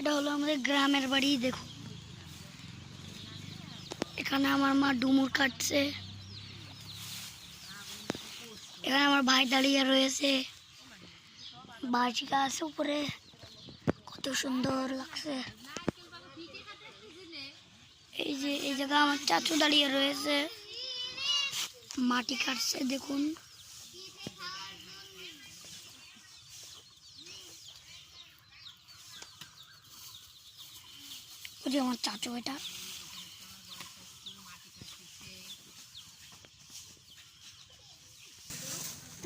এটা হলো আমাদের গ্রামের বাড়ি। দেখুন এখানে আমার মা ডুমুর কাটছে, এখানে আমার ভাই দাঁড়িয়ে রয়েছে, বাজি গাছ উপরে কত সুন্দর লাগছে। এই যে এই জায়গা আমার চাচু দাঁড়িয়ে রয়েছে, মাটি কাটছে। দেখুন ওই যে আমার চাচু, এটা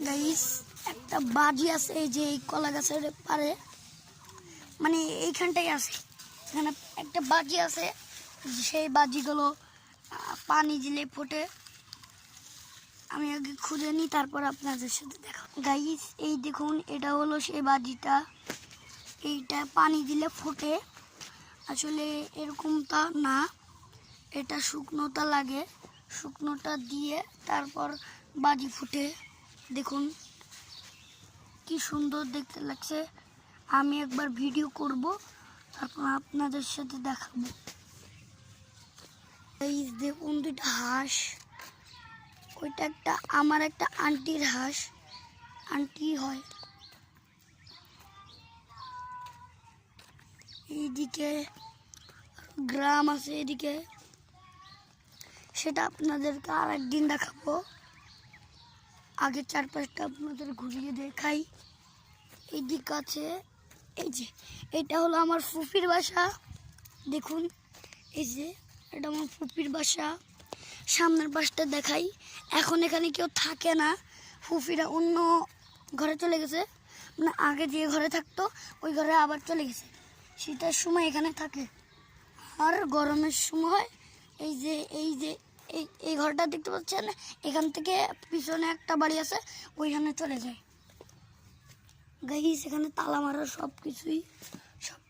গাইস একটা বাজি আছে এই যে এই কলা গাছের পারে, মানে এইখানটাই আছে, এখানে একটা বাজি আছে, সেই বাজিগুলো পানি দিলে ফোটে। আমি আগে খুঁজে নিই, তারপর আপনাদের সাথে দেখা। গাইস এই দেখুন এটা হলো সেই বাজিটা, এইটা পানি দিলে ফোটে। আসলে এরকমটা না, এটা শুকনোটা লাগে, শুকনোটা দিয়ে তারপর বাজি ফুটে। দেখুন কি সুন্দর দেখতে লাগছে। আমি একবার ভিডিও করব, তারপর আপনাদের সাথে দেখাবো। এই দেখুন দুইটা হাঁস, ওইটা একটা আমার একটা আন্টির হাঁস, আন্টি হয়। এইদিকে গ্রাম আছে, এদিকে সেটা আপনাদেরকে আর একদিন দেখাবো। আগে চারপাশটা আপনাদের ঘুরিয়ে দেখাই। এইদিক আছে, এই যে এটা হলো আমার ফুপির বাসা। দেখুন এই যে এটা আমার ফুপির বাসা। সামনের পাশটা দেখাই, এখন এখানে কেউ থাকে না, ফুপিরা অন্য ঘরে চলে গেছে, মানে আগে যে ঘরে থাকতো ওই ঘরে আবার চলে গেছে। শীতের সময় এখানে থাকে, আর গরমের সময় এই যে এই ঘরটা দেখতে পাচ্ছেন, এখান থেকে পিছনে একটা বাড়ি আছে, ওইখানে চলে যায়। গাইস এখানে তালা মারা, সব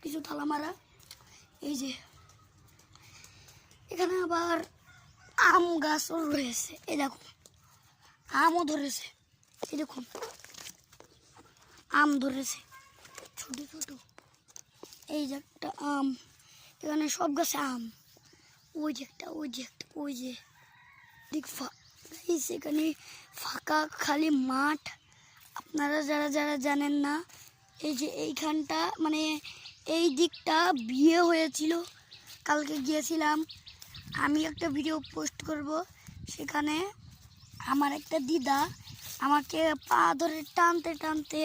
কিছু তালা মারা। এই যে এখানে আবার আম গাছও রয়েছে, এই দেখুন আমও ধরেছে, এই দেখুন আম ধরেছে ছোট ছোট। এই যে একটা আম, এখানে সব গাছে আম। ওই যে একটা ওই যে এখানে ফাঁকা খালি মাঠ। আপনারা যারা জানেন না, এই যে এইখানটা মানে এই দিকটা বিয়ে হয়েছিল, কালকে গিয়েছিলাম, আমি একটা ভিডিও পোস্ট করব। সেখানে আমার একটা দিদা আমাকে পা ধরে টানতে টানতে